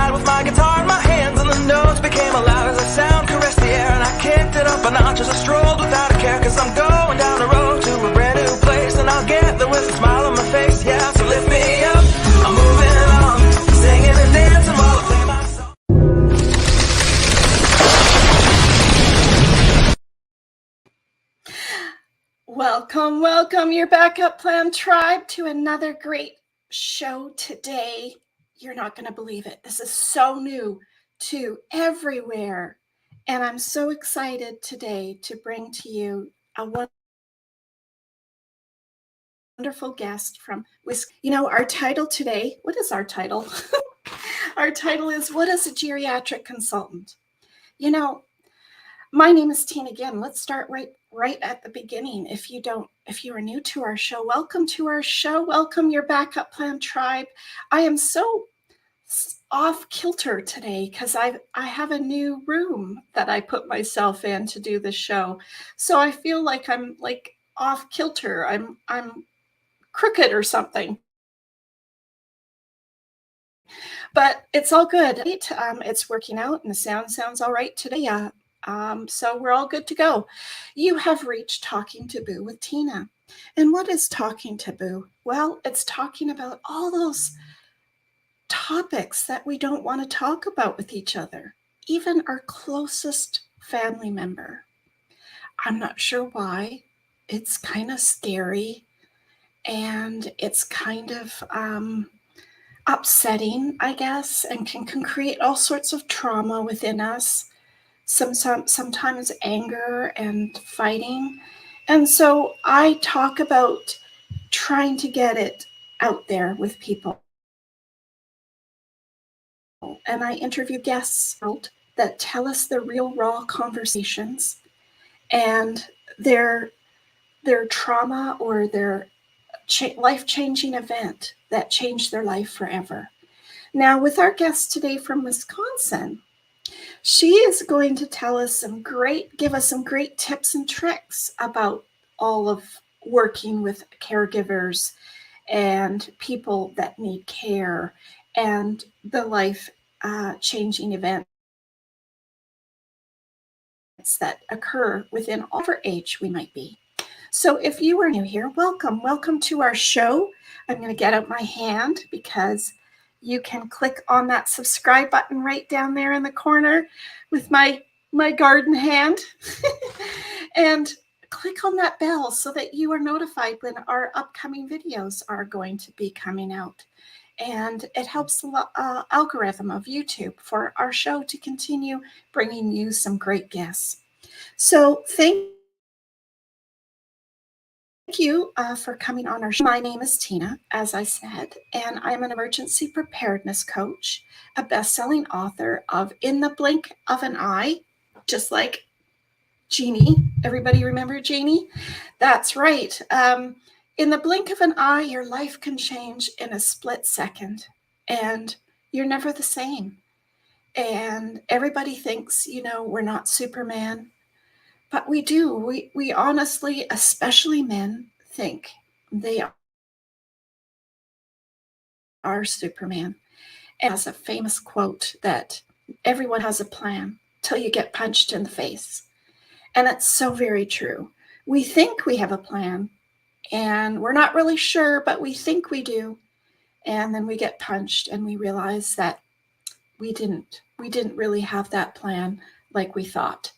night with my guitar in my hands, and the notes became loud as the sound caressed the air. And I kicked it up a notch as I strolled without a care, cause I'm going down the road to a brand new place, and I'll get there with a smile on my face. Yeah, so lift me up, I'm moving on, singing and dancing while I play my song. Welcome, welcome, your backup plan tribe, to another great show today. You're not going to believe it. This is so new to everywhere. And I'm so excited today to bring to you a wonderful guest from Wisconsin. You know, our title today, what is our title? Our title is, What is a Geriatric Consultant? You know, my name is Tina again. Let's start right at the beginning. If you are new to our show, welcome to our show. Welcome, your backup plan tribe. I am so off kilter today because I have a new room that I put myself in to do this show. So I feel like I'm like off kilter. I'm crooked or something. But it's all good. It's working out and the sounds all right today. So we're all good to go. You have reached Talking Taboo with Tina. And what is Talking Taboo? Well, it's talking about all those topics that we don't want to talk about with each other, even our closest family member. I'm not sure why. It's kind of scary and it's kind of upsetting, I guess, and can create all sorts of trauma within us. Sometimes anger and fighting. And so I talk about trying to get it out there with people. And I interview guests that tell us the real raw conversations and their trauma or their life-changing event that changed their life forever. Now, with our guest today from Wisconsin, she is going to give us some great tips and tricks about all of working with caregivers and people that need care and the life-changing events that occur within whatever age we might be. So if you are new here, welcome to our show. I'm going to get out my hand because you can click on that subscribe button right down there in the corner with my garden hand and click on that bell so that you are notified when our upcoming videos are going to be coming out. And it helps the algorithm of YouTube for our show to continue bringing you some great guests. So thank you for coming on our show. My name is Tina, as I said, and I'm an emergency preparedness coach, a best-selling author of In the Blink of an Eye, just like Jeannie. Everybody remember Jeannie? That's right. In the blink of an eye, your life can change in a split second, and you're never the same. And everybody thinks, we're not Superman. But we do. We honestly, especially men, think they are Superman. And has a famous quote that everyone has a plan till you get punched in the face. And it's so very true. We think we have a plan and we're not really sure, but we think we do. And then we get punched and we realize that we didn't really have that plan like we thought.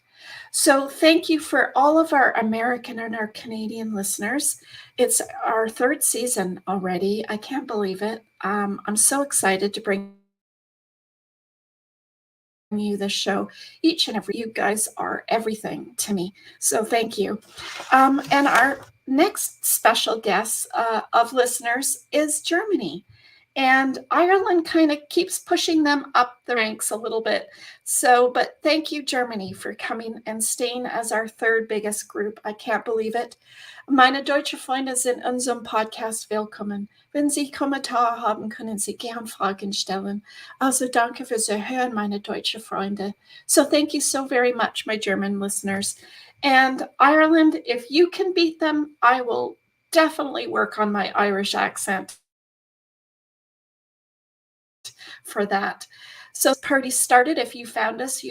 So thank you for all of our American and our Canadian listeners. It's our third season already. I can't believe it. I'm so excited to bring you this show each and every. You guys are everything to me. So thank you. And our next special guest of listeners is Germany. And Ireland kind of keeps pushing them up the ranks a little bit. But thank you, Germany, for coming and staying as our third biggest group. I can't believe it. Meine deutsche Freunde sind in unserem Podcast willkommen. Wenn Sie Kommentare haben, können Sie gern Fragen stellen. Also danke fürs Hören, meine deutsche Freunde. So thank you so very much, my German listeners. And Ireland, if you can beat them, I will definitely work on my Irish accent for that. So party started. If you found us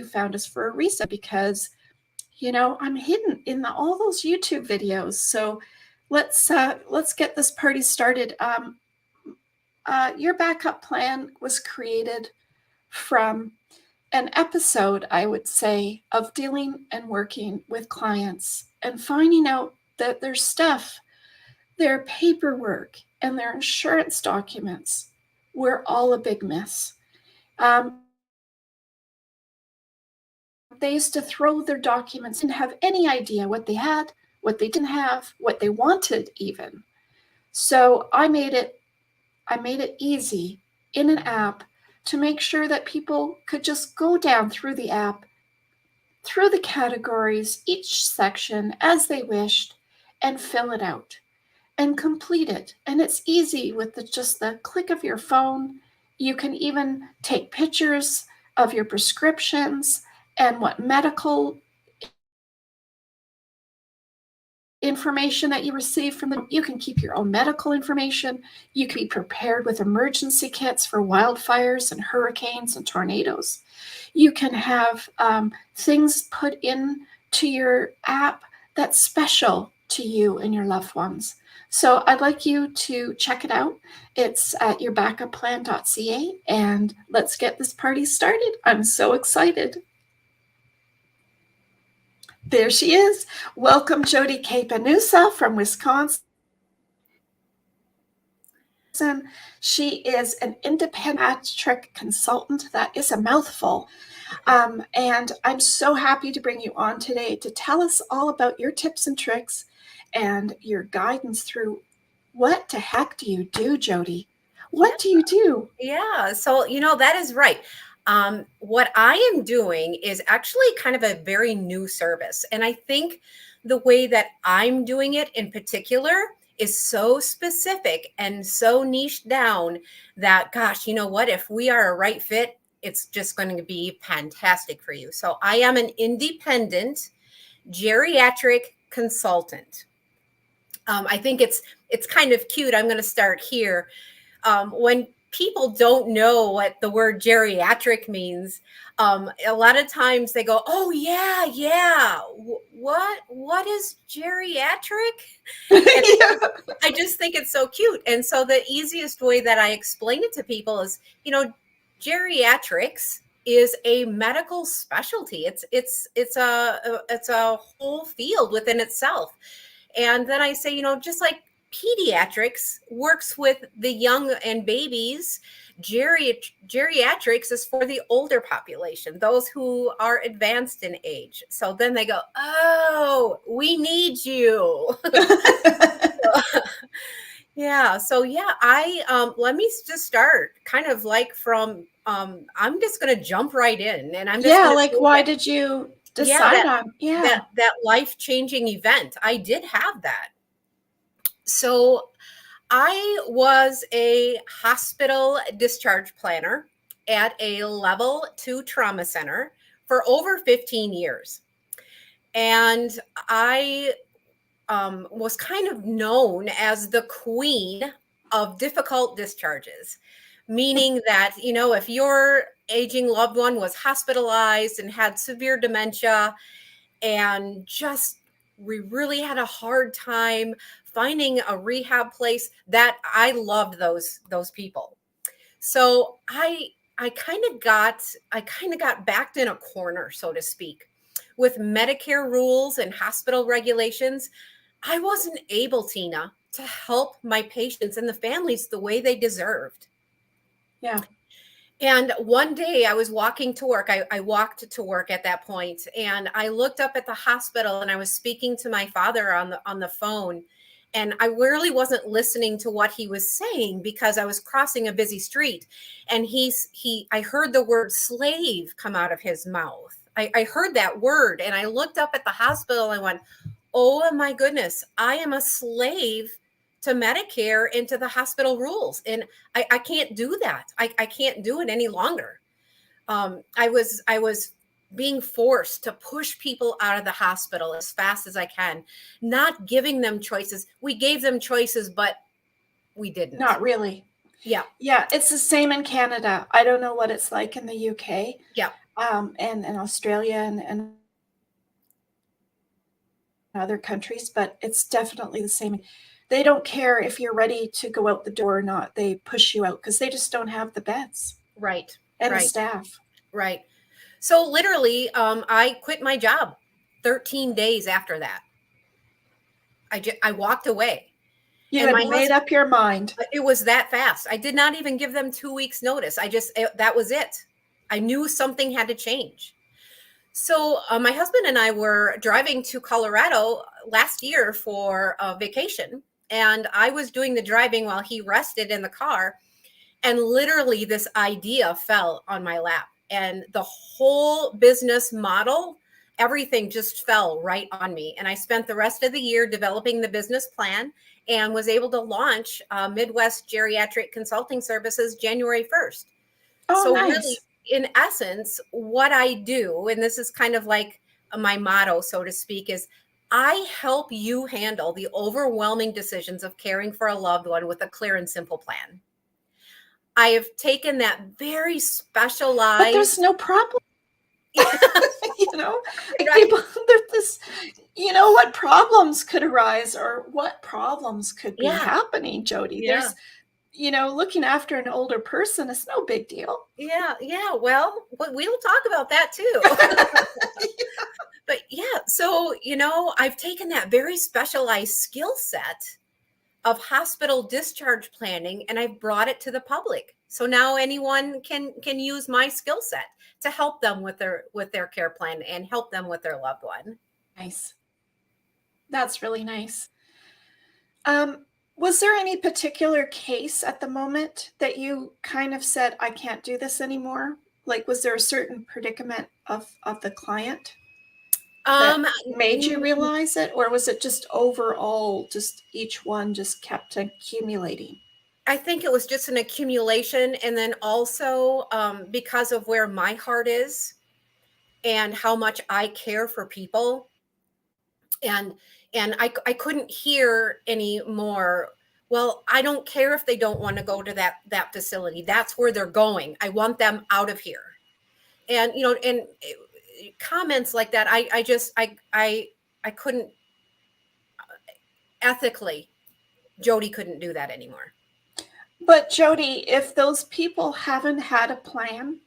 for a reason, because I'm hidden in all those YouTube videos. So let's get this party started. Your backup plan was created from an episode, I would say, of dealing and working with clients and finding out that their stuff, their paperwork, and their insurance documents were all a big mess. They used to throw their documents and have any idea what they had, what they didn't have, what they wanted even. So I made it easy in an app to make sure that people could just go down through the app, through the categories, each section as they wished, and fill it out and complete it. And it's easy with just the click of your phone. You can even take pictures of your prescriptions and what medical information that you receive from them. You can keep your own medical information. You can be prepared with emergency kits for wildfires and hurricanes and tornadoes. You can have things put into your app that's special to you and your loved ones. So I'd like you to check it out. It's at yourBackupPlan.ca, and let's get this party started. I'm so excited. There she is. Welcome, Jodi Kay Benusa from Wisconsin. She is an independent geriatric consultant. That is a mouthful. And I'm so happy to bring you on today to tell us all about your tips and tricks and your guidance through what the heck do you do, Jodi? What do you do? Yeah, so that is right. What I am doing is actually kind of a very new service. And I think the way that I'm doing it in particular is so specific and so niched down that, gosh, you know what? If we are a right fit, it's just going to be fantastic for you. So I am an independent geriatric consultant. I think it's kind of cute. I'm going to start here. When people don't know what the word geriatric means, a lot of times they go, "Oh yeah, what is geriatric?" Yeah. I just think it's so cute. And so the easiest way that I explain it to people is, geriatrics is a medical specialty. It's a whole field within itself. And then I say, just like pediatrics works with the young and babies, geriatrics is for the older population, those who are advanced in age. So then they go, "Oh, we need you." Yeah. So I let me just start kind of like from I'm just going to jump right in, and I'm just why did you decide on that life-changing event? I did have that. So I was a hospital discharge planner at a level 2 trauma center for over 15 years. And I was kind of known as the queen of difficult discharges, meaning that, if your aging loved one was hospitalized and had severe dementia and just we really had a hard time finding a rehab place, that I loved those people. So I kind of got backed in a corner, so to speak, with Medicare rules and hospital regulations. I wasn't able, Tina, to help my patients and the families the way they deserved. Yeah. And one day I was walking to work. I walked to work at that point, and I looked up at the hospital, and I was speaking to my father on the phone. And I really wasn't listening to what he was saying because I was crossing a busy street. And I heard the word slave come out of his mouth. I heard that word, and I looked up at the hospital and I went, "Oh my goodness, I am a slave to Medicare and to the hospital rules. And I can't do that. I can't do it any longer." I was being forced to push people out of the hospital as fast as I can, not giving them choices. We gave them choices, but we didn't. Not really. Yeah. Yeah, it's the same in Canada. I don't know what it's like in the UK, Yeah. and Australia and other countries, but it's definitely the same. They don't care if you're ready to go out the door or not. They push you out because they just don't have the beds Right. and the Right. staff. Right. So literally, I quit my job 13 days after that. I walked away. You And had my made husband, up your mind. it was that fast. I did not even give them 2 weeks notice. That was it. I knew something had to change. So my husband and I were driving to Colorado last year for a vacation. And I was doing the driving while he rested in the car. And literally this idea fell on my lap. And the whole business model, everything just fell right on me. And I spent the rest of the year developing the business plan and was able to launch Midwest Geriatric Consulting Services January 1st. Oh, So really, nice. in essence, what I do, and this is kind of like my motto, so to speak, is I help you handle the overwhelming decisions of caring for a loved one with a clear and simple plan. I have taken that very But there's specialized. no problem. You know, like Right. people, there's this, you know, what problems could arise or what problems could be Yeah. happening, Jodi. Yeah. There's, you know, looking after an older person is no big deal. Yeah. Yeah. Well, we'll talk about that too. But yeah, so, I've taken that very specialized skill set of hospital discharge planning and I've brought it to the public. So now anyone can use my skill set to help them with their care plan and help them with their loved one. Nice. That's really nice. Was there any particular case at the moment that you kind of said, I can't do this anymore? Like, was there a certain predicament of the client that Um, made you realize it? Or was it just overall, just each one just kept accumulating? I think it was just an accumulation, and then also because of where my heart is and how much I care for people, and I couldn't hear any more. Well, I don't care if they don't want to go to that facility. That's where they're going. I want them out of here. And comments like that, I just I couldn't ethically. Jodi couldn't do that anymore. But Jodi, if those people haven't had a plan,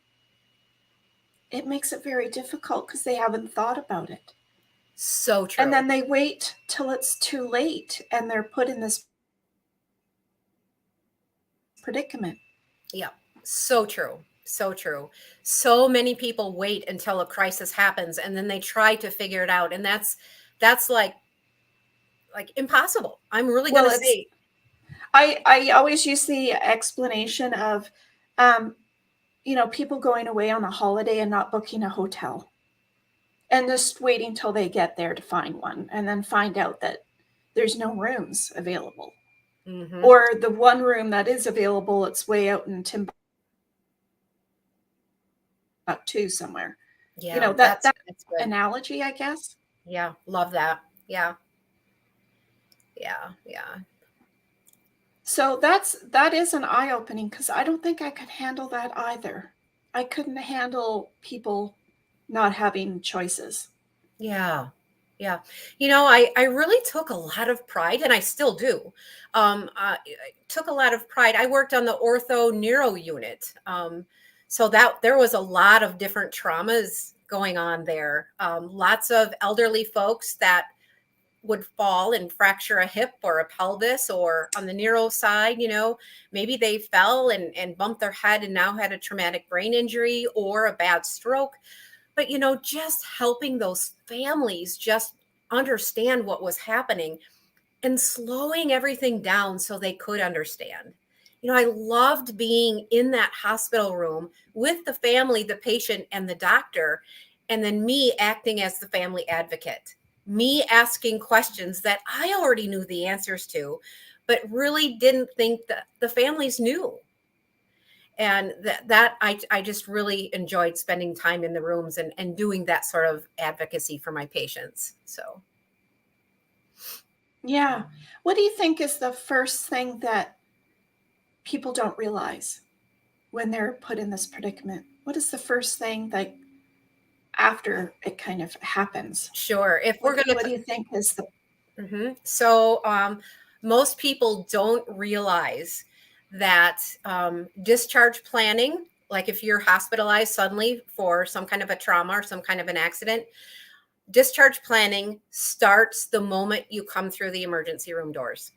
it makes it very difficult because they haven't thought about it. So true. And then they wait till it's too late and they're put in this predicament. Yeah, so true. So true. So many people wait until a crisis happens and then they try to figure it out. And that's like impossible. I'm really Well, going to say. I always use the explanation of, people going away on a holiday and not booking a hotel and just waiting till they get there to find one and then find out that there's no rooms available. Mhm. Or the one room that is available, it's way out in Timbuktu somewhere. Yeah, That that's good. analogy, I guess. Yeah, love that. Yeah. Yeah, yeah. So that is an eye-opening because I don't think I could handle that either. I couldn't handle people not having choices. Yeah. Yeah. I really took a lot of pride, and I still do. I took a lot of pride. I worked on the ortho neuro unit. So that there was a lot of different traumas going on there. Lots of elderly folks that would fall and fracture a hip or a pelvis, or on the neuro side, maybe they fell and bumped their head and now had a traumatic brain injury or a bad stroke. But, just helping those families just understand what was happening and slowing everything down so they could understand. I loved being in that hospital room with the family, the patient, and the doctor, and then me acting as the family advocate, me asking questions that I already knew the answers to, but really didn't think that the families knew. And that I just really enjoyed spending time in the rooms and doing that sort of advocacy for my patients. So, Yeah. What do you think is the first thing that people don't realize when they're put in this predicament? What is the first thing, like, after it kind of happens? Sure. If we're going What do to, you think is the so most people don't realize that discharge planning, like if you're hospitalized suddenly for some kind of a trauma or some kind of an accident, discharge planning starts the moment you come through the emergency room doors.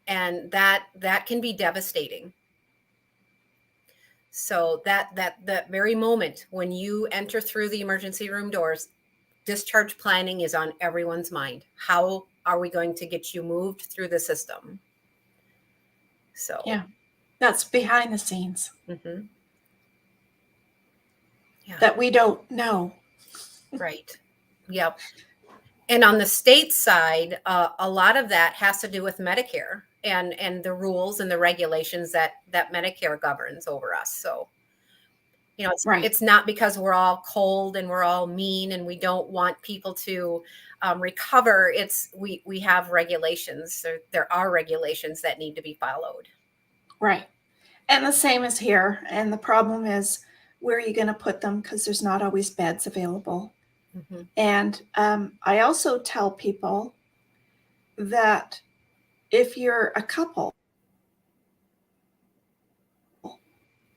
And that can be devastating. So that very moment when you enter through the emergency room doors, discharge planning is on everyone's mind. How are we going to get you moved through the system? So Yeah, that's behind the scenes mhm. Yeah, that we don't know. right. Yep. And on the state side, a lot of that has to do with Medicare and the rules and the regulations that Medicare governs over us. So, you know, Right. it's not because we're all cold and we're all mean and we don't want people to recover. It's we have regulations. There are regulations that need to be followed. Right. And the same is here. And the problem is, where are you going to put them? Because there's not always beds available. Mm-hmm. And I also tell people that if you're a couple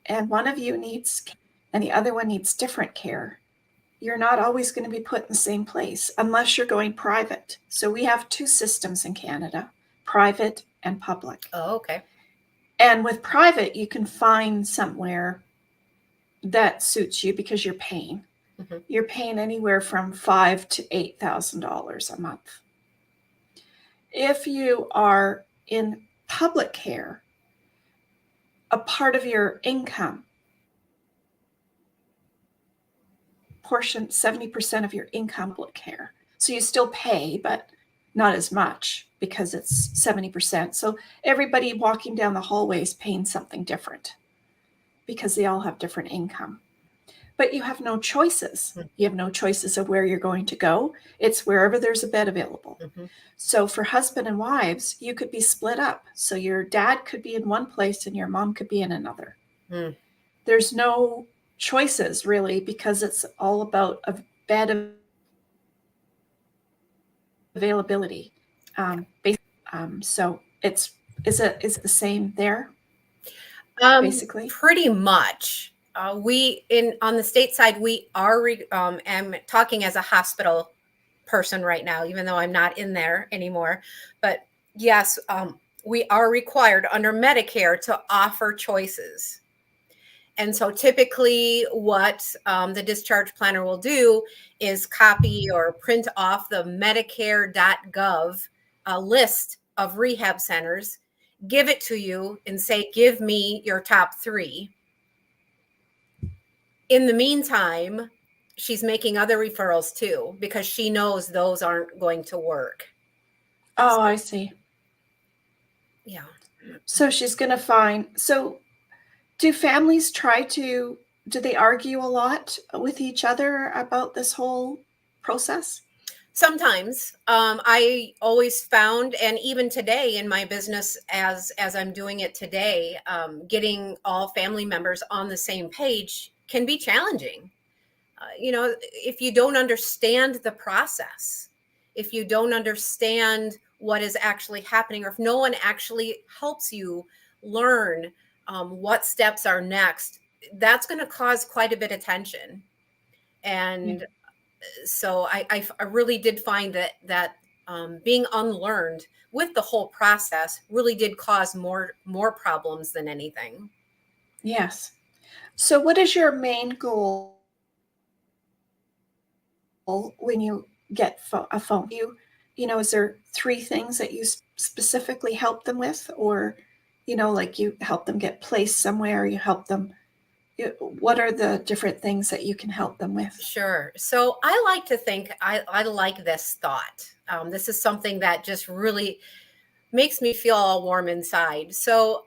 and one of you needs and the other one needs different care, you're not always going to be put in the same place unless you're going private. So we have two systems in Canada, private and public. Oh, okay. And with private, you can find somewhere that suits you because you're paying. Mm-hmm. You're paying anywhere from $5,000 to $8,000 a month. If you are in public care, a part of your income, portion 70% of your income, public care. So you still pay, but not as much because it's 70%. So everybody walking down the hallway is paying something different because they all have different income. But you have no choices. You have no choices of where you're going to go. It's wherever there's a bed available. Mm-hmm. So for husband and wives, you could be split up. So your dad could be in one place and your mom could be in another. Mm. There's no choices really because it's all about a bed availability. So is it the same there? Basically, Pretty much. We on the state side, we are. I'm talking as a hospital person right now, even though I'm not in there anymore. But yes, we are required under Medicare to offer choices. And so typically what the discharge planner will do is copy or print off the Medicare.gov list of rehab centers, give it to you and say, give me your top 3. In the meantime, she's making other referrals too, because she knows those aren't going to work. oh, I see. Yeah. So she's going to find. So do families do they argue a lot with each other about this whole process? Sometimes I always found, and even today in my business, as I'm doing it today, getting all family members on the same page can be challenging. If you don't understand the process, if you don't understand what is actually happening, or if no one actually helps you learn what steps are next, that's going to cause quite a bit of tension. And so I really did find that being unlearned with the whole process really did cause more problems than anything. Yes. So what is your main goal when you get a phone? Is there 3 things that you specifically help them with, or like you help them get placed somewhere, you help them? What are the different things that you can help them with? Sure. So I like to think I like this thought. This is something that just really makes me feel all warm inside. So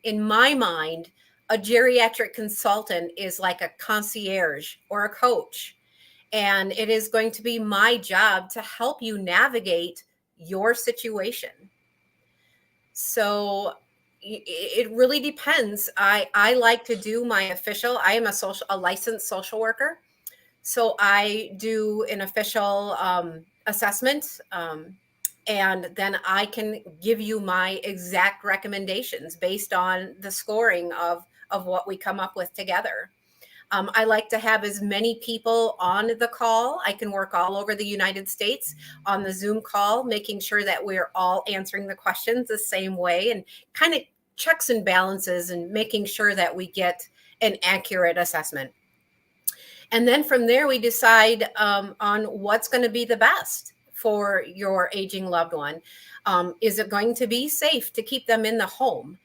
in my mind, a geriatric consultant is like a concierge or a coach. And it is going to be my job to help you navigate your situation. So it really depends. I like to do my official. I am a licensed social worker. So I do an official assessment, and then I can give you my exact recommendations based on the scoring of what we come up with together. I like to have as many people on the call. I can work all over the United States on the Zoom call, making sure that we're all answering the questions the same way, and kind of checks and balances and making sure that we get an accurate assessment. And then from there, we decide on what's going to be the best for your aging loved one. Is it going to be safe to keep them in the home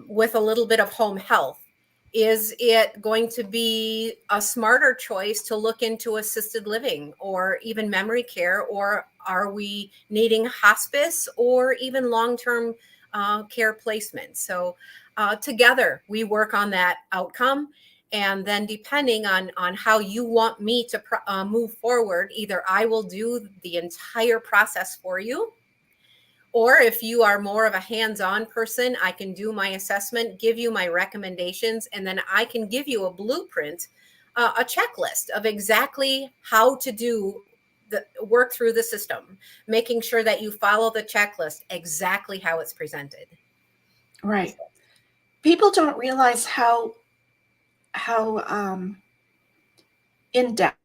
with a little bit of home health? Is it going to be a smarter choice to look into assisted living or even memory care? Or are we needing hospice or even long-term care placement? So together we work on that outcome. And then depending on how you want me to move forward, either I will do the entire process for you, or if you are more of a hands-on person, I can do my assessment, give you my recommendations, and then I can give you a blueprint, a checklist of exactly how to do the work through the system, making sure that you follow the checklist exactly how it's presented. Right. People don't realize how in depth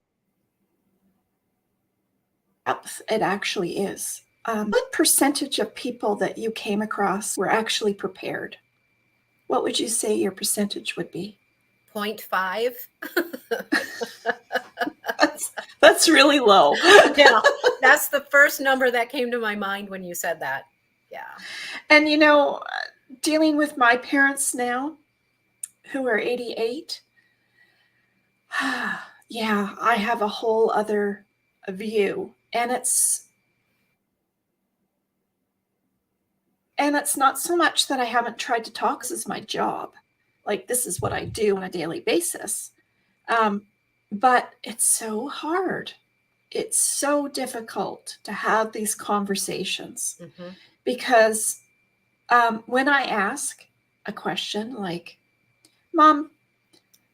it actually is. What percentage of people that you came across were actually prepared? What would you say your percentage would be? 0.5. That's really low. Yeah, that's the first number that came to my mind when you said that. Yeah. And dealing with my parents now, who are 88, yeah, I have a whole other view. And it's not so much that I haven't tried to talk. This is my job. Like, this is what I do on a daily basis. But it's so hard. It's so difficult to have these conversations because when I ask a question like, Mom,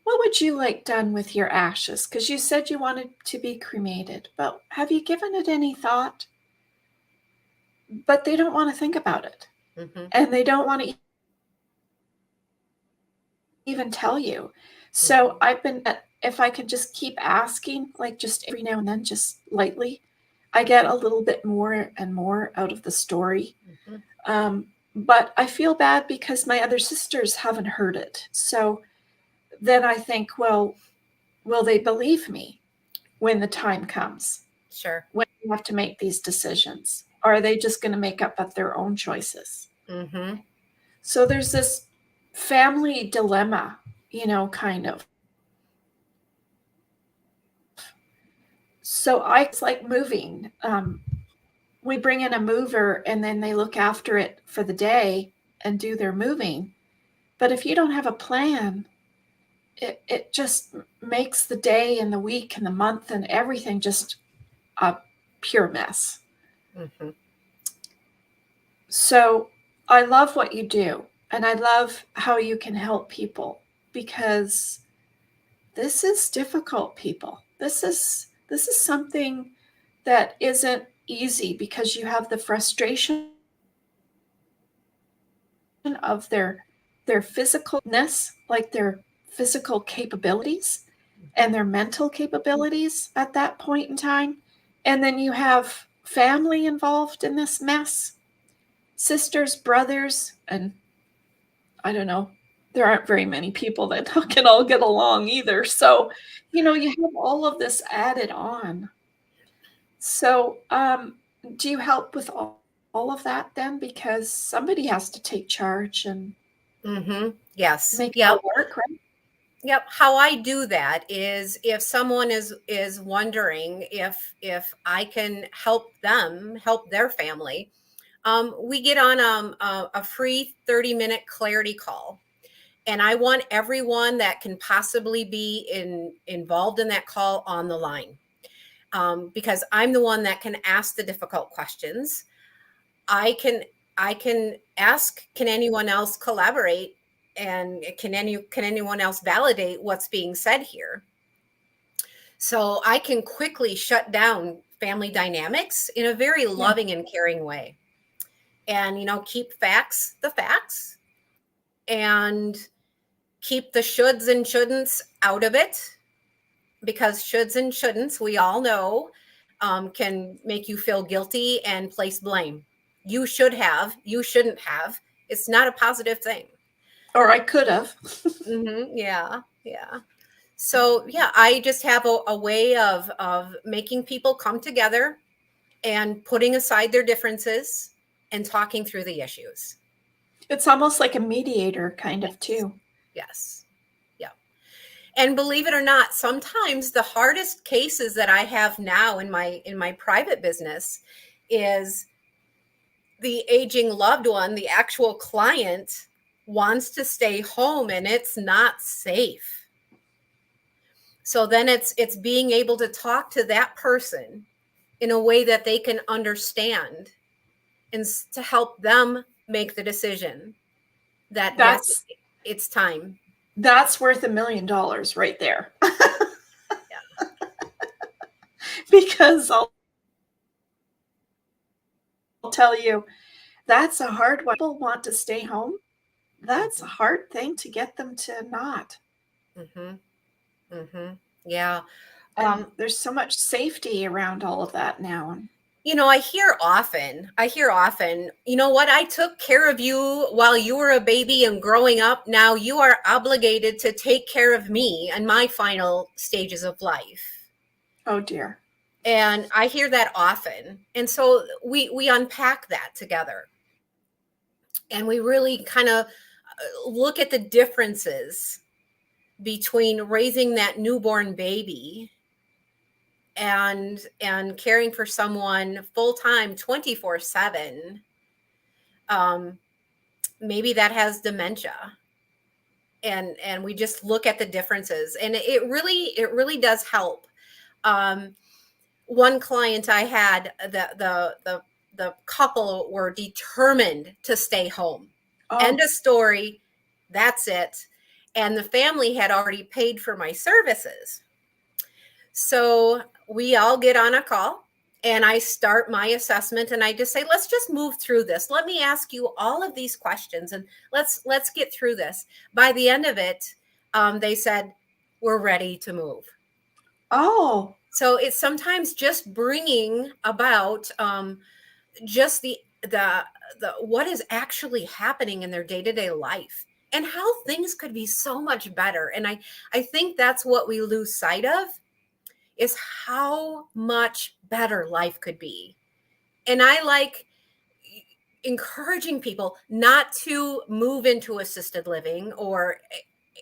what would you like done with your ashes? Because you said you wanted to be cremated, but have you given it any thought? But they don't want to think about it. And they don't want to even tell you. So I've been, if I could just keep asking, like just every now and then, just lightly, I get a little bit more and more out of the story. But I feel bad because my other sisters haven't heard it. So then I think, well, will they believe me when the time comes? Sure. When you have to make these decisions? Or are they just going to make up their own choices? So there's this family dilemma, kind of. So it's like moving. We bring in a mover and then they look after it for the day and do their moving. But if you don't have a plan, it just makes the day and the week and the month and everything just a pure mess. So I love what you do. And I love how you can help people because this is difficult, people. This is something that isn't easy because you have the frustration of their physicalness, like their physical capabilities and their mental capabilities at that point in time. And then you have family involved in this mess, sisters, brothers, and I don't know, there aren't very many people that can all get along either. So, you have all of this added on. So, do you help with all of that then? Because somebody has to take charge and yes, make it all work, right? Yep. How I do that is if someone is wondering if I can help them help their family, we get on a free 30-minute clarity call. And I want everyone that can possibly be involved in that call on the line, because I'm the one that can ask the difficult questions. I can I can ask, can anyone else collaborate? And can anyone else validate what's being said here? So I can quickly shut down family dynamics in a very loving and caring way. And, keep facts the facts, and keep the shoulds and shouldn't out of it, because shoulds and shouldn'ts, we all know, can make you feel guilty and place blame. You should have, you shouldn't have. It's not a positive thing. Or I could have. Yeah. So I just have a way of making people come together and putting aside their differences and talking through the issues. It's almost like a mediator kind of too. Yes. Yeah. And believe it or not, sometimes the hardest cases that I have now in my private business is the aging loved one, the actual client wants to stay home and it's not safe. So then it's being able to talk to that person in a way that they can understand, and to help them make the decision that yes, it's time. That's worth $1 million right there. Because I'll tell you, that's a hard one. People want to stay home. That's a hard thing to get them to not. Yeah. There's so much safety around all of that now. I hear often, you know what? I took care of you while you were a baby and growing up. Now you are obligated to take care of me in my final stages of life. Oh dear. And I hear that often. And so we unpack that together. And we really kind of look at the differences between raising that newborn baby and caring for someone full-time 24/7, maybe that has dementia, and we just look at the differences, and it really does help. One client I had, the couple were determined to stay home. End of story. That's it. And the family had already paid for my services. So we all get on a call and I start my assessment, and I just say, let's just move through this. Let me ask you all of these questions and let's get through this. By the end of it, they said, we're ready to move. Oh. So it's sometimes just bringing about just the what is actually happening in their day-to-day life and how things could be so much better. And I think that's what we lose sight of, is how much better life could be. And I like encouraging people not to move into assisted living or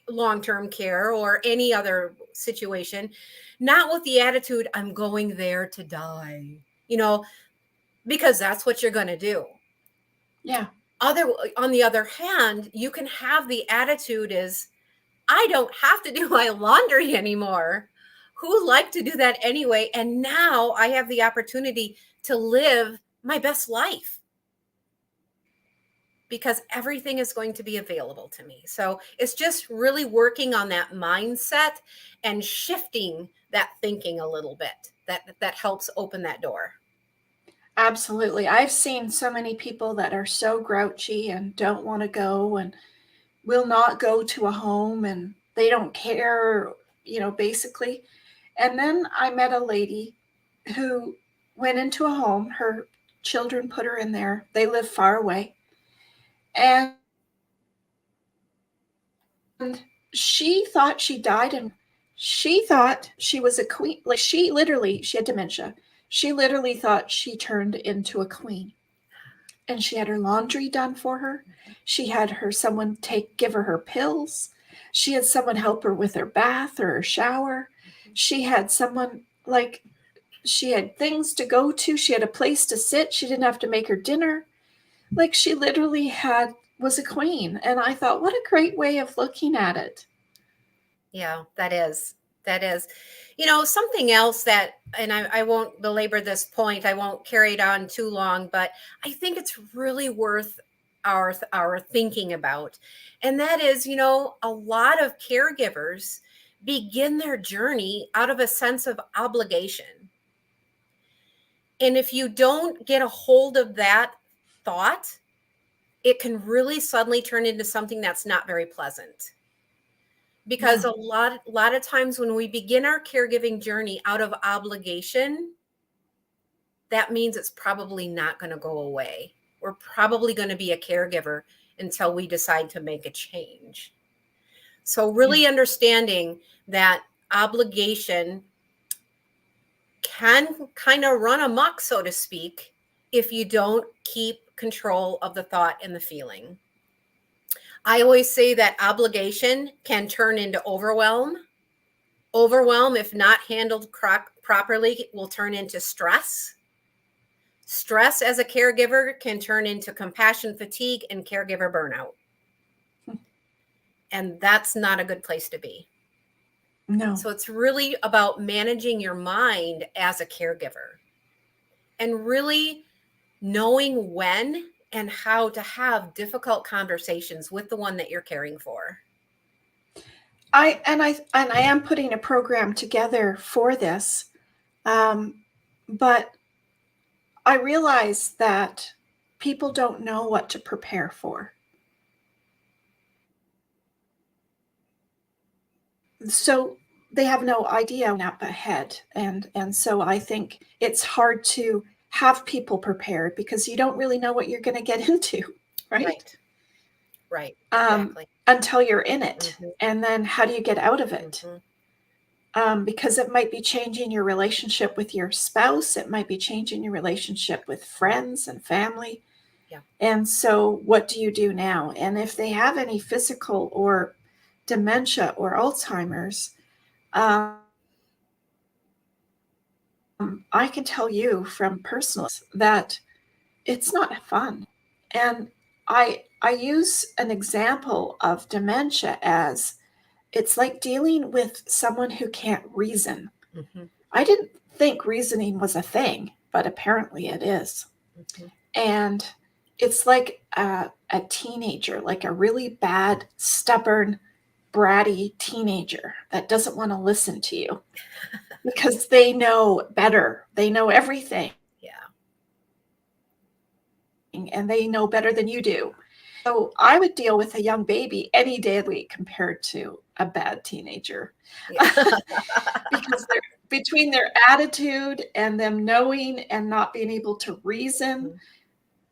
long-term care or any other situation, not with the attitude, I'm going there to die, because that's what you're going to do. Yeah. On the other hand, you can have the attitude is, I don't have to do my laundry anymore. Who would like to do that anyway? And now I have the opportunity to live my best life because everything is going to be available to me. So it's just really working on that mindset and shifting that thinking a little bit. That helps open that door. Absolutely. I've seen so many people that are so grouchy and don't want to go and will not go to a home, and they don't care, basically. And then I met a lady who went into a home. Her children put her in there. They live far away. And she thought she died, and she thought she was a queen. Like she had dementia. She literally thought she turned into a queen. And she had her laundry done for her. She had someone give her pills. She had someone help her with her bath or her shower. She had someone, she had things to go to. She had a place to sit. She didn't have to make her dinner. Like she literally was a queen. And I thought, what a great way of looking at it. Yeah, that is. That is, you know, something else that, and I won't belabor this point, I won't carry it on too long, but I think it's really worth our thinking about. And that is, you know, a lot of caregivers begin their journey out of a sense of obligation. And if you don't get a hold of that thought, it can really suddenly turn into something that's not very pleasant. Because Yeah. a lot of times when we begin our caregiving journey out of obligation, that means it's probably not going to go away. We're probably going to be a caregiver until we decide to make a change. So really understanding that obligation can kind of run amok, so to speak, if you don't keep control of the thought and the feeling. I always say that obligation can turn into overwhelm. Overwhelm, if not handled properly, will turn into stress. Stress as a caregiver can turn into compassion fatigue and caregiver burnout. And that's not a good place to be. No. So it's really about managing your mind as a caregiver and really knowing when and how to have difficult conversations with the one that you're caring for. I am putting a program together for this, but I realize that people don't know what to prepare for. So they have no idea up ahead, and so I think it's hard to have people prepared because you don't really know what you're going to get into, right? Right. Exactly. Until you're in it, Mhm. and then how do you get out of it? Because it might be changing your relationship with your spouse, it might be changing your relationship with friends and family. Yeah. And so, what do you do now? And if they have any physical or dementia or Alzheimer's, I can tell you from personal that it's not fun. And I use an example of dementia as it's like dealing with someone who can't reason. Mhm. I didn't think reasoning was a thing, but apparently it is. Mhm. And it's like a teenager, like a really bad, stubborn, bratty teenager that doesn't want to listen to you because they know better. They know everything Yeah. and they know better than you do. So I would deal with a young baby any day of the week compared to a bad teenager. Yeah. Because they're between their attitude and them knowing and not being able to reason,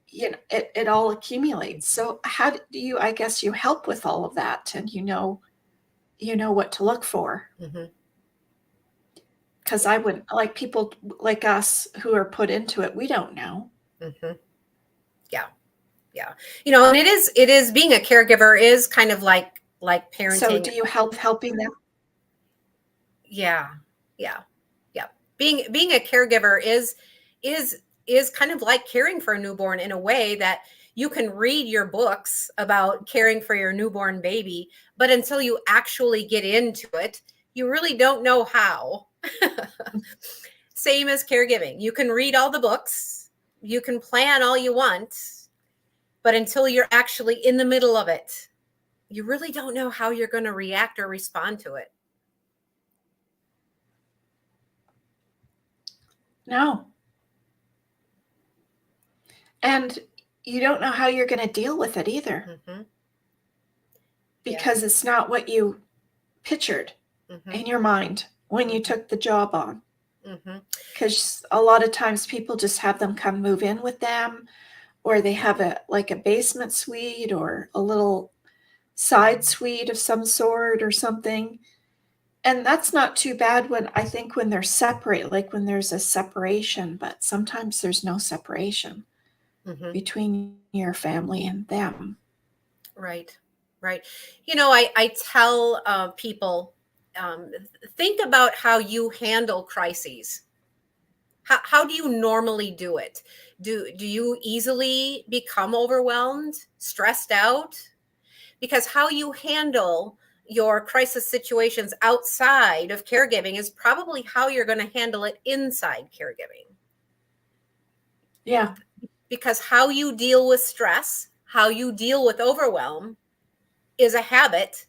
you know, it all accumulates. So how do you, I guess you help with all of that and you know what to look for. Mhm. Because I wouldn't like people like us who are put into it, we don't know. Mhm. Yeah. Yeah. You know, and it is being a caregiver is kind of like So parenting. do you help helping them? Yeah. Yeah. Yeah. Being a caregiver is kind of like caring for a newborn in a way that you can read your books about caring for your newborn baby, but until you actually get into it, you really don't know how. Same as caregiving. You can read all the books, you can plan all you want, but until you're actually in the middle of it, you really don't know how you're going to react or respond to it. No. And you don't know how you're going to deal with it either Mhm. because it's not what you pictured Mhm. in your mind when you took the job on. Mhm. Because a lot of times people just have them come move in with them, or they have a basement suite or a little side suite of some sort or something. And that's not too bad when I think when they're separate, like when there's a separation, but sometimes there's no separation Mhm. between your family and them. Right. Right. You know, I tell people, think about how you handle crises. How do you normally do it? Do you easily become overwhelmed, stressed out? Because how you handle your crisis situations outside of caregiving is probably how you're going to handle it inside caregiving. Yeah. Because how you deal with stress, how you deal with overwhelm is a habit,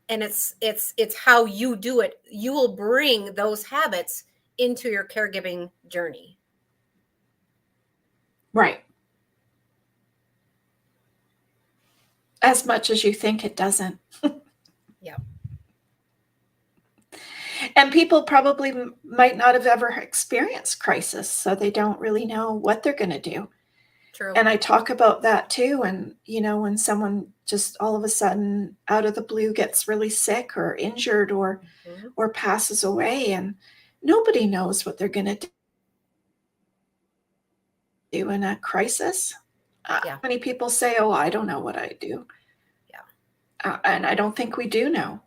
and it's how you do it. You will bring those habits into your caregiving journey. Right. As much as you think it doesn't. Yeah. And people probably might not have ever experienced crisis, so they don't really know what they're going to do. True. And I talk about that too. And, when someone just all of a sudden out of the blue gets really sick or injured or passes away, and nobody knows what they're going to do in a crisis. Many people say, oh, I don't know what I do. And I don't think we do know.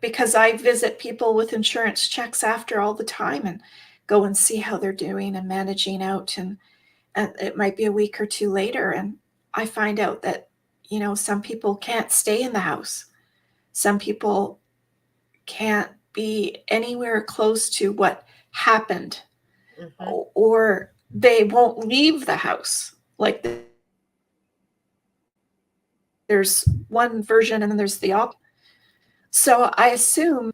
Because I visit people with insurance checks after all the time and go and see how they're doing and managing out. And it might be a week or two later, and I find out that, some people can't stay in the house. Some people can't be anywhere close to what happened, or they won't leave the house. Like, there's one version and then there's the opposite. So I assume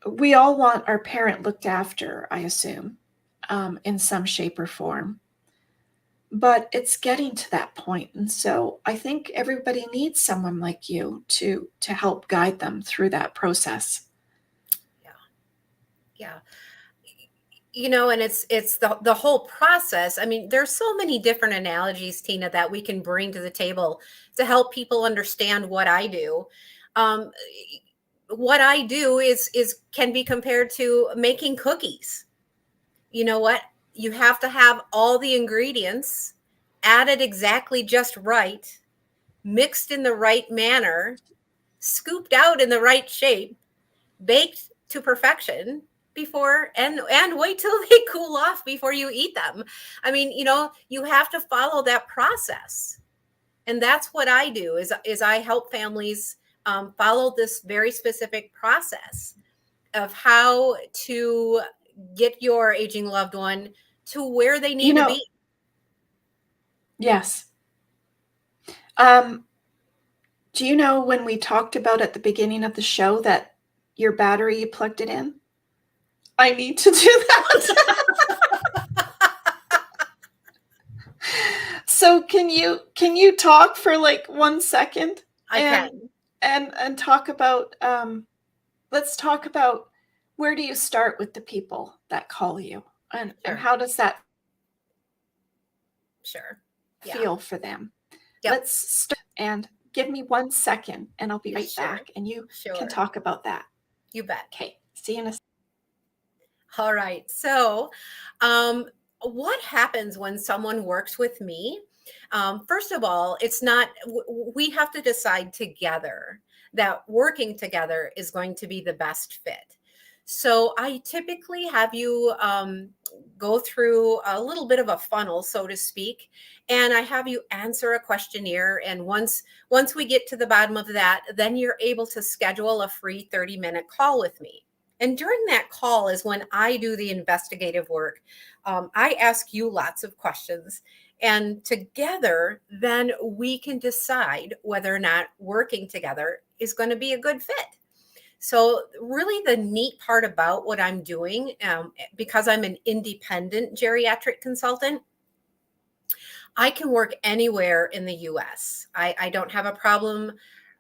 we all want our parent looked after, I assume, in some shape or form. But it's getting to that point. And so I think everybody needs someone like you to help guide them through that process. Yeah. And it's the whole process. I mean, there's so many different analogies, Tina, that we can bring to the table to help people understand what I do. What I do is can be compared to making cookies. You know what? You have to have all the ingredients added exactly just right, mixed in the right manner, scooped out in the right shape, baked to perfection before and wait till they cool off before you eat them. I mean, you have to follow that process. And that's what I do is I help families follow this very specific process of how to get your aging loved one to where they need to be. Yes. Do you know when we talked about at the beginning of the show that your battery, you plugged it in? I need to do that. So can you talk for like 1 second? I can. And talk about let's talk about, where do you start with the people that call you, and how does that feel for them? Let's start, and give me 1 second and I'll be right back, and you can talk about that. You bet. Okay. See you in a second. All right. So what happens when someone works with me? First of all, we have to decide together that working together is going to be the best fit. So I typically have you go through a little bit of a funnel, so to speak, and I have you answer a questionnaire. And once we get to the bottom of that, then you're able to schedule a free 30-minute call with me. And during that call is when I do the investigative work. I ask you lots of questions, and together, then we can decide whether or not working together is going to be a good fit. So really the neat part about what I'm doing, because I'm an independent geriatric consultant, I can work anywhere in the US. I don't have a problem.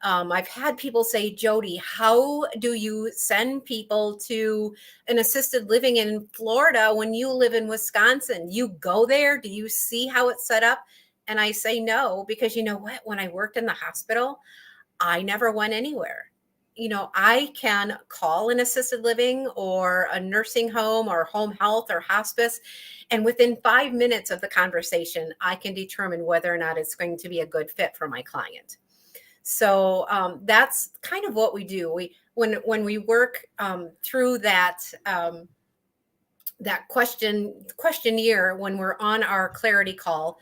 I've had people say, Jodi, how do you send people to an assisted living in Florida when you live in Wisconsin? You go there? Do you see how it's set up? And I say no, because you know what? When I worked in the hospital, I never went anywhere. I can call an assisted living or a nursing home or home health or hospice, and within 5 minutes of the conversation, I can determine whether or not it's going to be a good fit for my client. So that's kind of what we do. When we work through that questionnaire, when we're on our clarity call,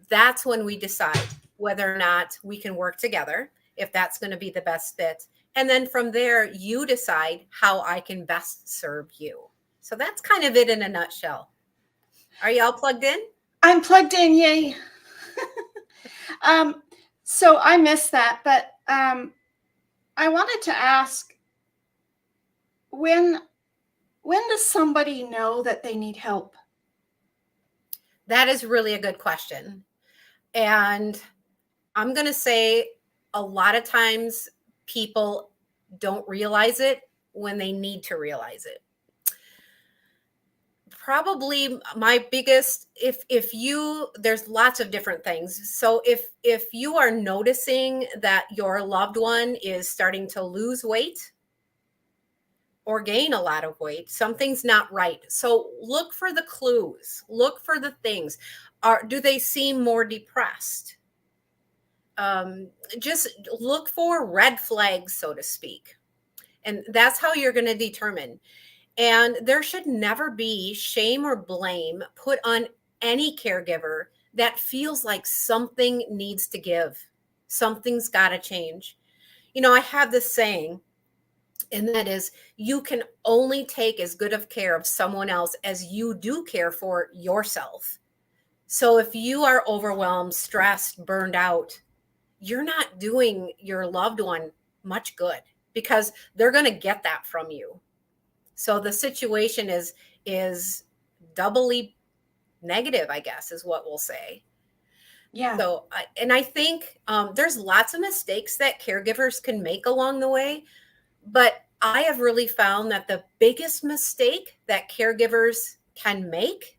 that's when we decide whether or not we can work together, if that's going to be the best fit. And then from there, you decide how I can best serve you. So that's kind of it in a nutshell. Are you all plugged in? I'm plugged in, yay. So I missed that, but I wanted to ask, when does somebody know that they need help? That is really a good question. And I'm going to say a lot of times people don't realize it when they need to realize it. Probably my biggest, if you, there's lots of different things. So if you are noticing that your loved one is starting to lose weight or gain a lot of weight, something's not right. So look for the clues, look for the things. Do they seem more depressed? Just look for red flags, so to speak. And that's how you're going to determine. And there should never be shame or blame put on any caregiver that feels like something needs to give. Something's got to change. You know, I have this saying, and that is, you can only take as good of care of someone else as you do care for yourself. So if you are overwhelmed, stressed, burned out, you're not doing your loved one much good, because they're going to get that from you. So the situation is doubly negative, I guess, is what we'll say. Yeah. So, and I think there's lots of mistakes that caregivers can make along the way, but I have really found that the biggest mistake that caregivers can make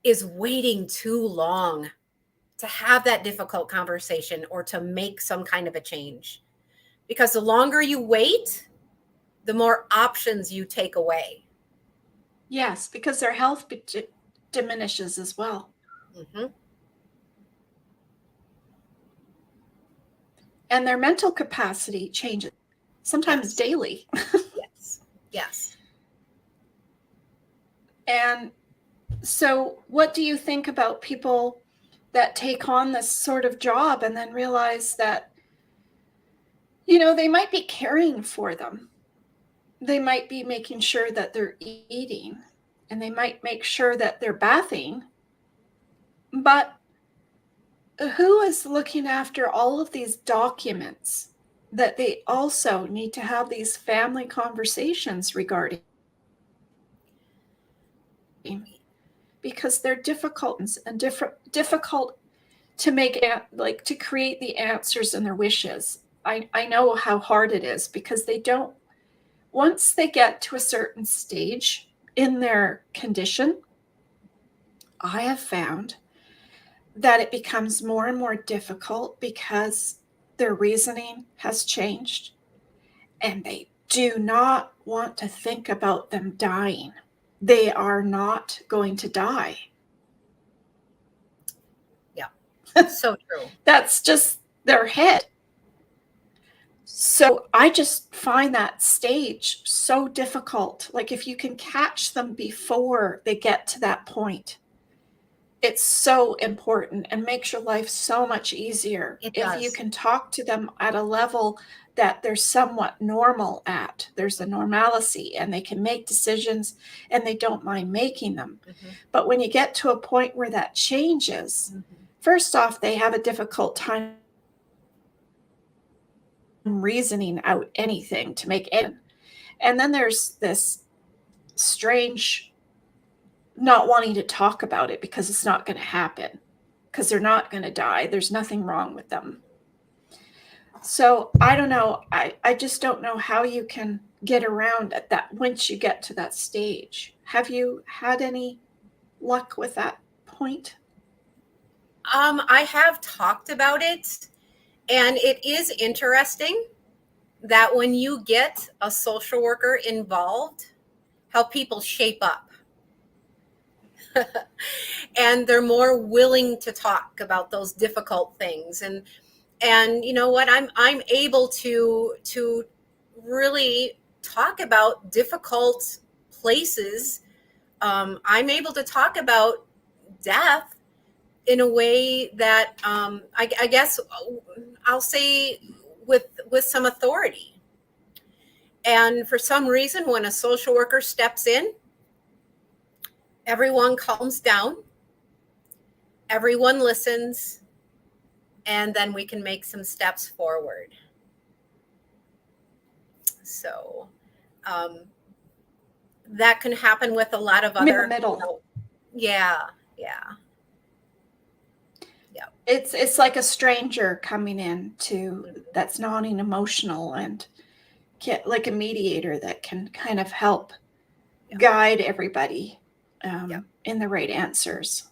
is waiting too long to have that difficult conversation or to make some kind of a change. Because the longer you wait, the more options you take away. Yes, because their health diminishes as well. Mm-hmm. And their mental capacity changes, sometimes daily. Yes. Yes. And so what do you think about people that take on this sort of job and then realize that, you know, they might be caring for them? They might be making sure that they're eating, and they might make sure that they're bathing, but who is looking after all of these documents that they also need to have these family conversations regarding? Because they're difficult and difficult to make, like, to create the answers and their wishes. I know how hard it is, because they don't, once they get to a certain stage in their condition, I have found that it becomes more and more difficult because their reasoning has changed, and they do not want to think about them dying. They are not going to die. Yeah. So true. That's just their head. So I just find that stage so difficult. Like, if you can catch them before they get to that point, it's so important and makes your life so much easier. It If does. you can talk to them at a level that they're somewhat normal at, there's a normalcy, and they can make decisions and they don't mind making them. Mm-hmm. But when you get to a point where that changes, first off, they have a difficult time reasoning out anything to make it. And then there's this strange not wanting to talk about it because it's not going to happen, because they're not going to die. There's nothing wrong with them. So I don't know. I just don't know how you can get around at that once you get to that stage. Have you had any luck with that point? I have talked about it, and it is interesting that when you get a social worker involved, how people shape up. And they're more willing to talk about those difficult things. And you know what? I'm able to really talk about difficult places. I'm able to talk about death in a way that I guess I'll say with some authority. And for some reason, when a social worker steps in, everyone calms down, everyone listens, and then we can make some steps forward. So that can happen with a lot of other, middle. Yeah. It's like a stranger coming in that's non-emotional and like a mediator that can kind of help guide everybody in the right answers.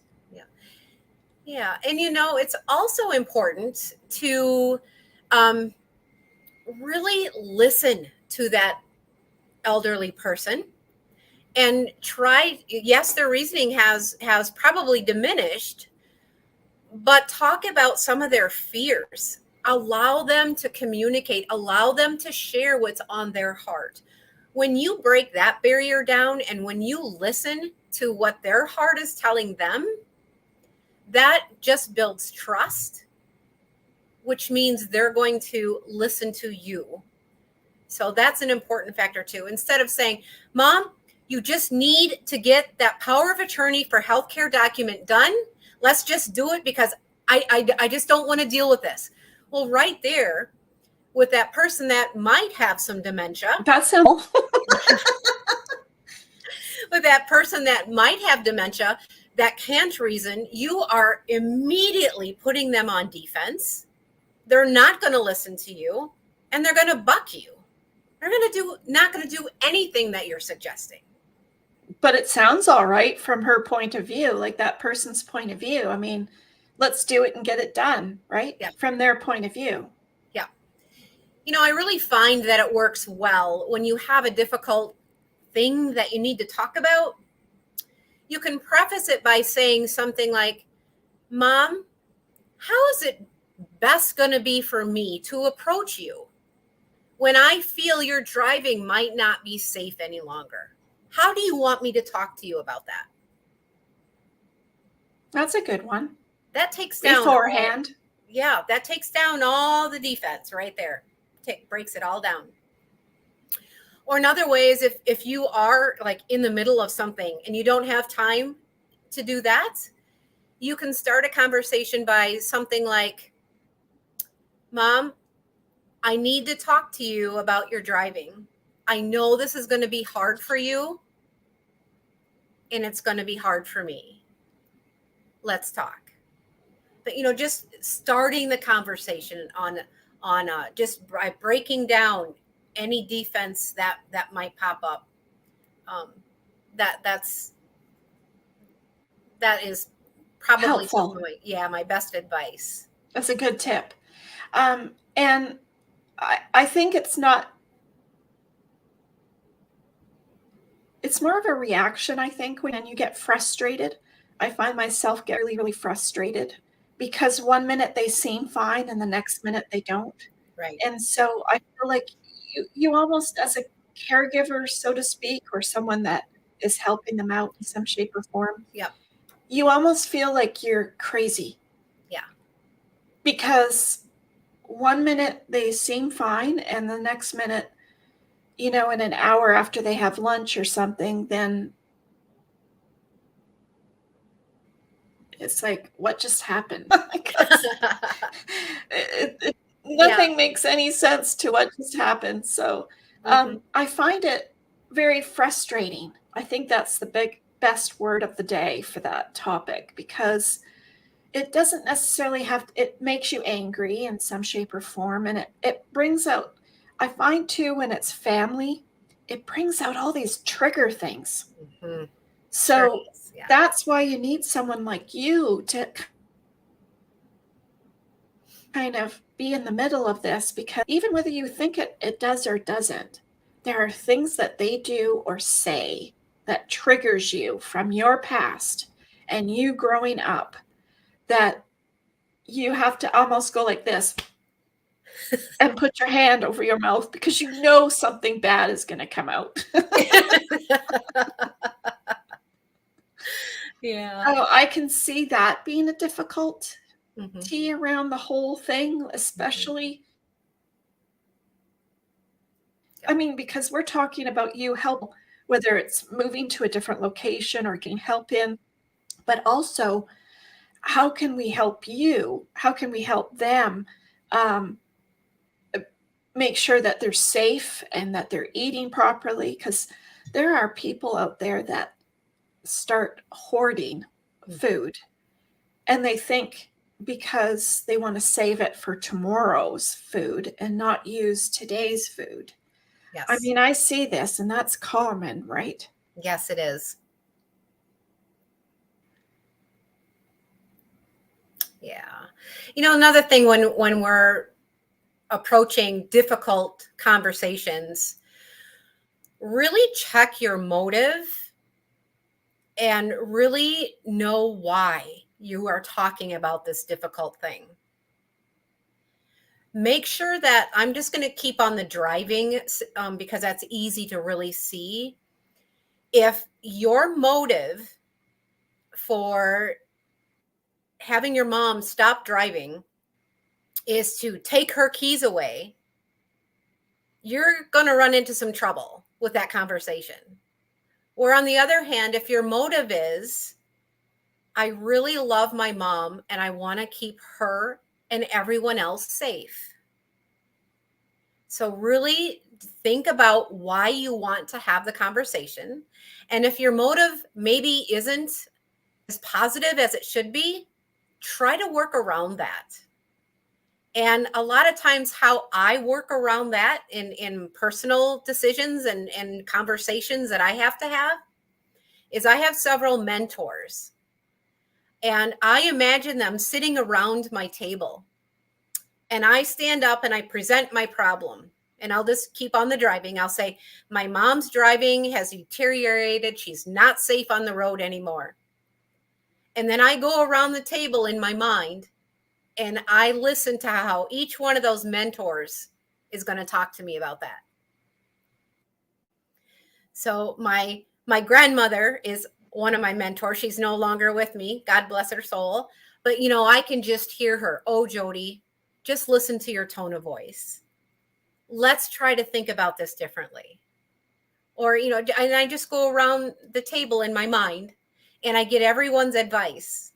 Yeah. And it's also important to really listen to that elderly person and try. Yes, their reasoning has probably diminished, but talk about some of their fears. Allow them to communicate, allow them to share what's on their heart. When you break that barrier down and when you listen to what their heart is telling them, that just builds trust, which means they're going to listen to you. So that's an important factor too. Instead of saying, Mom, you just need to get that power of attorney for healthcare document done. Let's just do it because I just don't want to deal with this. Well, right there with that person that might have some dementia. That's simple. With that person that might have dementia that can't reason, you are immediately putting them on defense. They're not going to listen to you and they're going to buck you. They're not going to do anything that you're suggesting. But it sounds all right from her point of view, like that person's point of view. I mean, let's do it and get it done, right? Yeah. From their point of view. Yeah. I really find that it works well when you have a difficult thing that you need to talk about. You can preface it by saying something like, Mom, how is it best going to be for me to approach you when I feel your driving might not be safe any longer? How do you want me to talk to you about that? That's a good one. That takes down beforehand. That takes down all the defense right there. Breaks it all down. Or another way is if you are like in the middle of something and you don't have time to do that, you can start a conversation by something like, Mom, I need to talk to you about your driving. I know this is going to be hard for you and it's going to be hard for me. Let's talk. But, just starting the conversation on just by breaking down any defense that might pop up. That is probably helpful. My best advice. That's a good tip. And I think it's more of a reaction. I think when you get frustrated, I find myself get really, really frustrated because one minute they seem fine and the next minute they don't. Right. And so I feel like you almost, as a caregiver, so to speak, or someone that is helping them out in some shape or form, you almost feel like you're crazy. Yeah. Because one minute they seem fine and the next minute, in an hour after they have lunch or something, then it's like, what just happened? Nothing makes any sense to what just happened. So I find it very frustrating. I think that's the best word of the day for that topic, because it doesn't necessarily it makes you angry in some shape or form. And it brings out, I find too, when it's family, it brings out all these trigger things. Mm-hmm. So that's why you need someone like you to kind of be in the middle of this, because even whether you think it does or doesn't, there are things that they do or say that triggers you from your past and you growing up, that you have to almost go like this and put your hand over your mouth because something bad is going to come out. Yeah. So I can see that being a difficult around the whole thing, especially I mean, because we're talking about you help, whether it's moving to a different location or getting help in, but also how can we help you? How can we help them um, make sure that they're safe and that they're eating properly? Because there are people out there that start hoarding food, and they think because they want to save it for tomorrow's food and not use today's food. I Yes. mean, I see this, and that's common, right? Yes, it is. Yeah. Another thing when we're approaching difficult conversations, really check your motive and really know why you are talking about this difficult thing. Make sure that I'm just going to keep on the driving because that's easy to really see. If your motive for having your mom stop driving is to take her keys away, you're going to run into some trouble with that conversation. Or on the other hand, if your motive is, I really love my mom and I want to keep her and everyone else safe. So really think about why you want to have the conversation. And if your motive maybe isn't as positive as it should be, try to work around that. And a lot of times how I work around that in personal decisions and conversations that I have to have is I have several mentors. And I imagine them sitting around my table. And I stand up and I present my problem. And I'll just keep on the driving. I'll say, my mom's driving has deteriorated. She's not safe on the road anymore. And then I go around the table in my mind and I listen to how each one of those mentors is going to talk to me about that. So my grandmother is one of my mentors. She's no longer with me. God bless her soul. But, I can just hear her. Oh, Jodi, just listen to your tone of voice. Let's try to think about this differently. Or, and I just go around the table in my mind and I get everyone's advice.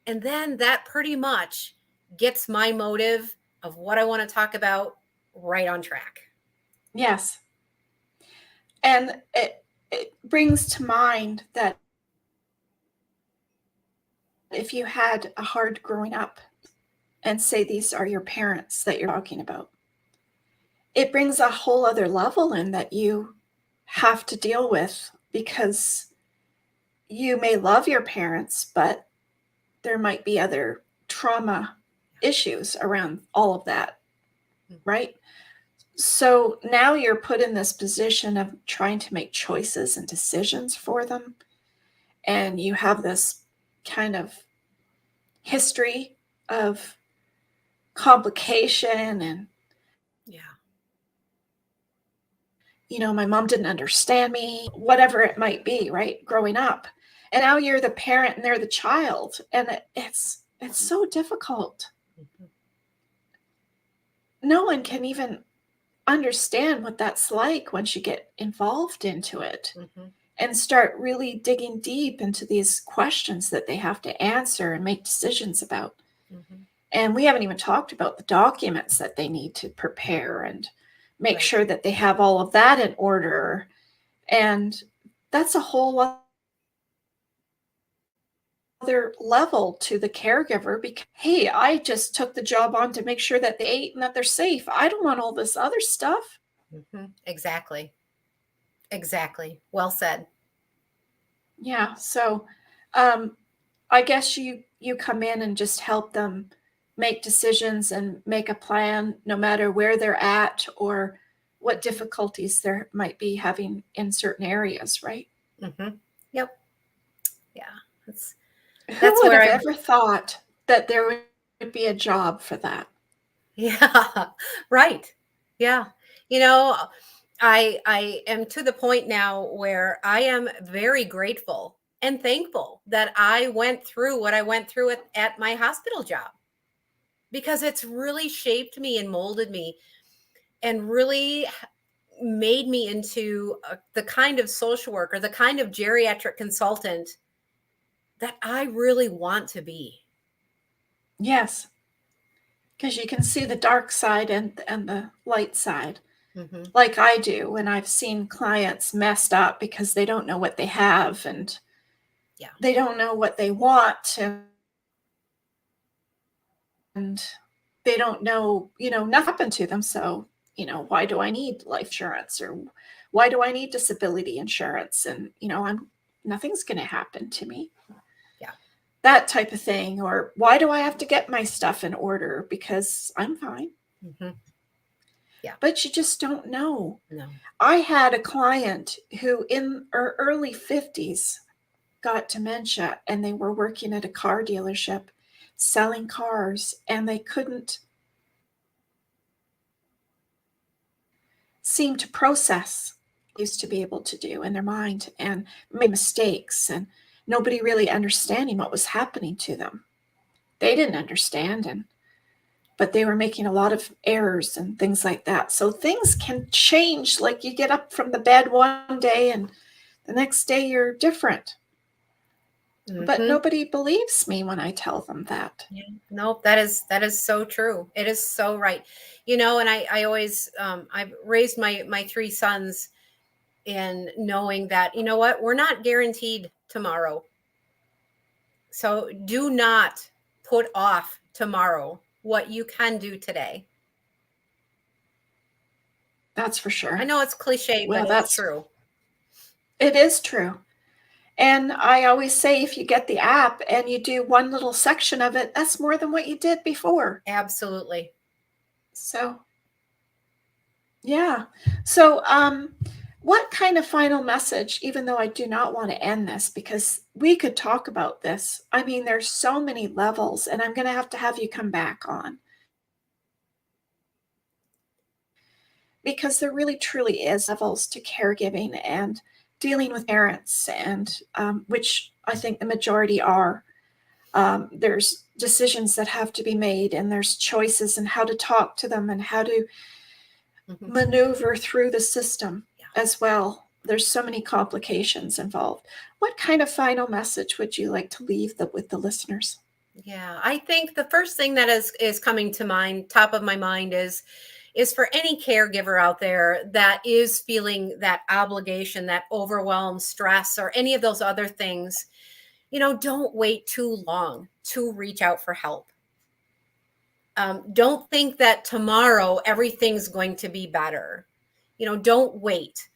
And then that pretty much gets my motive of what I want to talk about right on track. Yes. And it brings to mind that if you had a hard growing up, and say these are your parents that you're talking about, it brings a whole other level in that you have to deal with, because you may love your parents, but there might be other trauma issues around all of that, right? So now you're put in this position of trying to make choices and decisions for them. And you have this kind of history of complication and, my mom didn't understand me, whatever it might be, right? Growing up. And now you're the parent and they're the child. And it's so difficult. Mm-hmm. No one can even understand what that's like once you get involved into it, mm-hmm. and start really digging deep into these questions that they have to answer and make decisions about. Mm-hmm. And we haven't even talked about the documents that they need to prepare and make right. sure that they have all of that in order. And that's a whole other level to the caregiver, because, hey, I just took the job on to make sure that they ate and that they're safe. I don't want all this other stuff. Mm-hmm. Exactly. Well said. Yeah. So I guess you come in and just help them make decisions and make a plan, no matter where they're at or what difficulties there might be having in certain areas, right? Mm-hmm. Yep. Yeah. Who would have ever thought that there would be a job for that? Yeah. Right. Yeah. I am to the point now where I am very grateful and thankful that I went through what I went through at my hospital job, because it's really shaped me and molded me and really made me into the kind of social worker, the kind of geriatric consultant that I really want to be. Yes. Because you can see the dark side and the light side, like I do when I've seen clients messed up because they don't know what they have and they don't know what they want, and they don't know, nothing happened to them. So, why do I need life insurance, or why do I need disability insurance? And, nothing's going to happen to me. That type of thing. Or why do I have to get my stuff in order? Because I'm fine. But you just don't know. No. I had a client who in her early 50s got dementia, and they were working at a car dealership selling cars, and they couldn't seem to process what they used to be able to do in their mind, and made mistakes, and nobody really understanding what was happening to them. They didn't understand, but they were making a lot of errors and things like that. So things can change. Like you get up from the bed one day and the next day you're different. But nobody believes me when I tell them that. Nope, that is so true. It is so right. And I always, I've raised my three sons in knowing that, what, we're not guaranteed tomorrow. So do not put off tomorrow what you can do today. That's for sure. I know it's cliche, but that's true. It is true. And I always say, if you get the app and you do one little section of it, that's more than what you did before. Absolutely. So, yeah. So, what kind of final message, even though I do not want to end this, because we could talk about this. I mean, there's so many levels, and I'm going to have you come back on. Because there really, truly is levels to caregiving and dealing with parents, and which I think the majority are. There's decisions that have to be made, and there's choices and how to talk to them and how to maneuver through the system as well. There's so many complications involved. What kind of final message would you like to leave with the listeners? Yeah, I think the first thing that is coming to mind, top of my mind, is for any caregiver out there that is feeling that obligation, that overwhelm, stress, or any of those other things, don't wait too long to reach out for help. Don't think that tomorrow everything's going to be better. Don't wait.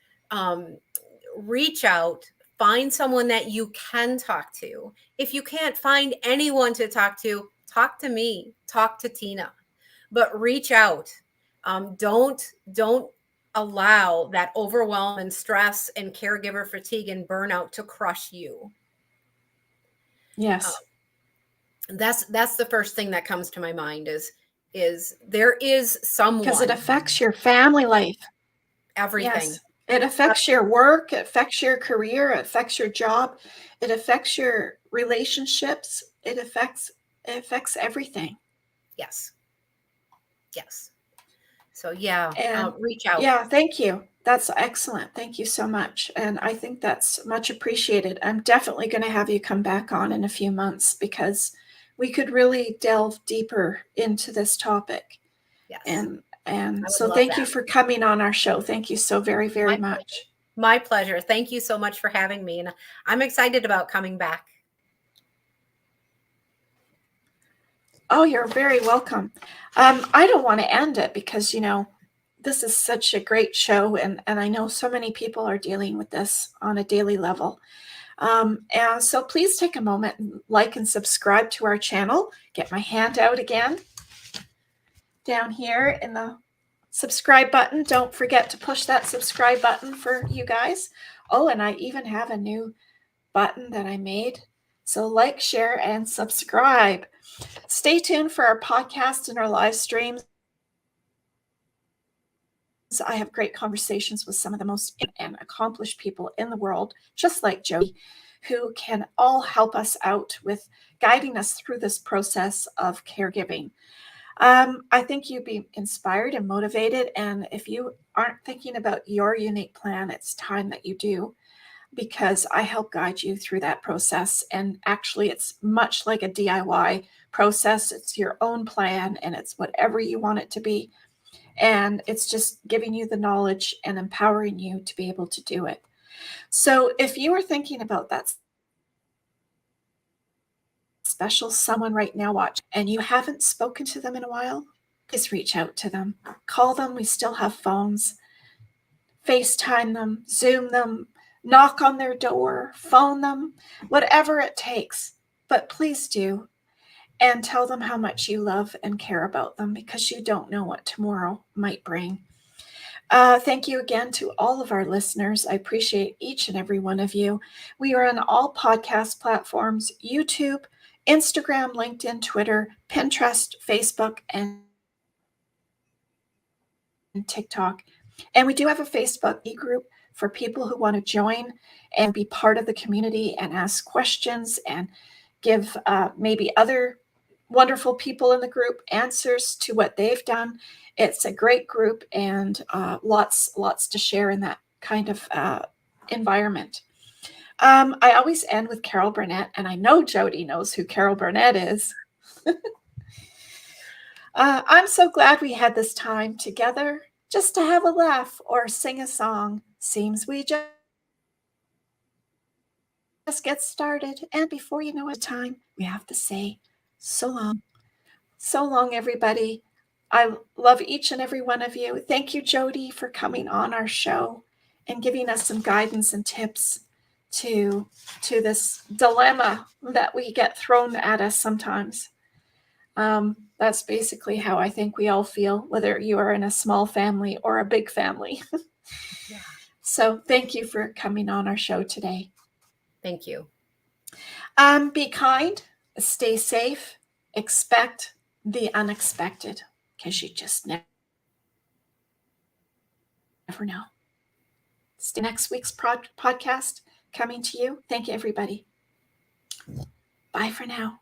Reach out, find someone that you can talk to. If you can't find anyone to talk to me, talk to Tina, but reach out. Don't allow that overwhelm and stress and caregiver fatigue and burnout to crush you. Yes. That's the first thing that comes to my mind is there is someone. Because it affects your family life. Everything. Yes. It affects your work, it affects your career, it affects your job, it affects your relationships, it affects everything. Yes. So reach out. Yeah, thank you. That's excellent. Thank you so much. And I think that's much appreciated. I'm definitely going to have you come back on in a few months, because we could really delve deeper into this topic. Yes. And so thank you for coming on our show. Thank you so very, very much. My pleasure. Thank you so much for having me. And I'm excited about coming back. Oh, you're very welcome. I don't want to end it because, this is such a great show. And I know so many people are dealing with this on a daily level. And so please take a moment and like and subscribe to our channel. Get my hand out again. Down here in the subscribe button. Don't forget to push that subscribe button for you guys. Oh, and I even have a new button that I made. So like, share, and subscribe. Stay tuned for our podcast and our live streams. I have great conversations with some of the most and accomplished people in the world, just like Jodi, who can all help us out with guiding us through this process of caregiving. I think you'd be inspired and motivated. And if you aren't thinking about your unique plan, it's time that you do, because I help guide you through that process. And actually, it's much like a DIY process. It's your own plan and it's whatever you want it to be. And it's just giving you the knowledge and empowering you to be able to do it. So if you are thinking about that special someone right now watching and you haven't spoken to them in a while, please reach out to them. Call them. We still have phones. FaceTime them, Zoom them, knock on their door, phone them, whatever it takes. But please do. And tell them how much you love and care about them, because you don't know what tomorrow might bring. Thank you again to all of our listeners. I appreciate each and every one of you. We are on all podcast platforms: YouTube, Instagram, LinkedIn, Twitter, Pinterest, Facebook, and TikTok. And we do have a Facebook group for people who want to join and be part of the community and ask questions and give maybe other wonderful people in the group answers to what they've done. It's a great group, and lots to share in that kind of environment. I always end with Carol Burnett, and I know Jodi knows who Carol Burnett is. I'm so glad we had this time together just to have a laugh or sing a song. Seems we just get started, and before you know it, time we have to say so long. So long, everybody. I love each and every one of you. Thank you, Jodi, for coming on our show and giving us some guidance and tips to this dilemma that we get thrown at us sometimes. That's basically how I think we all feel, whether you are in a small family or a big family. Yeah. So thank you for coming on our show today. Thank you. Be kind, stay safe, expect the unexpected, because you just never know. Stay next week's podcast coming to you. Thank you, everybody. Bye for now.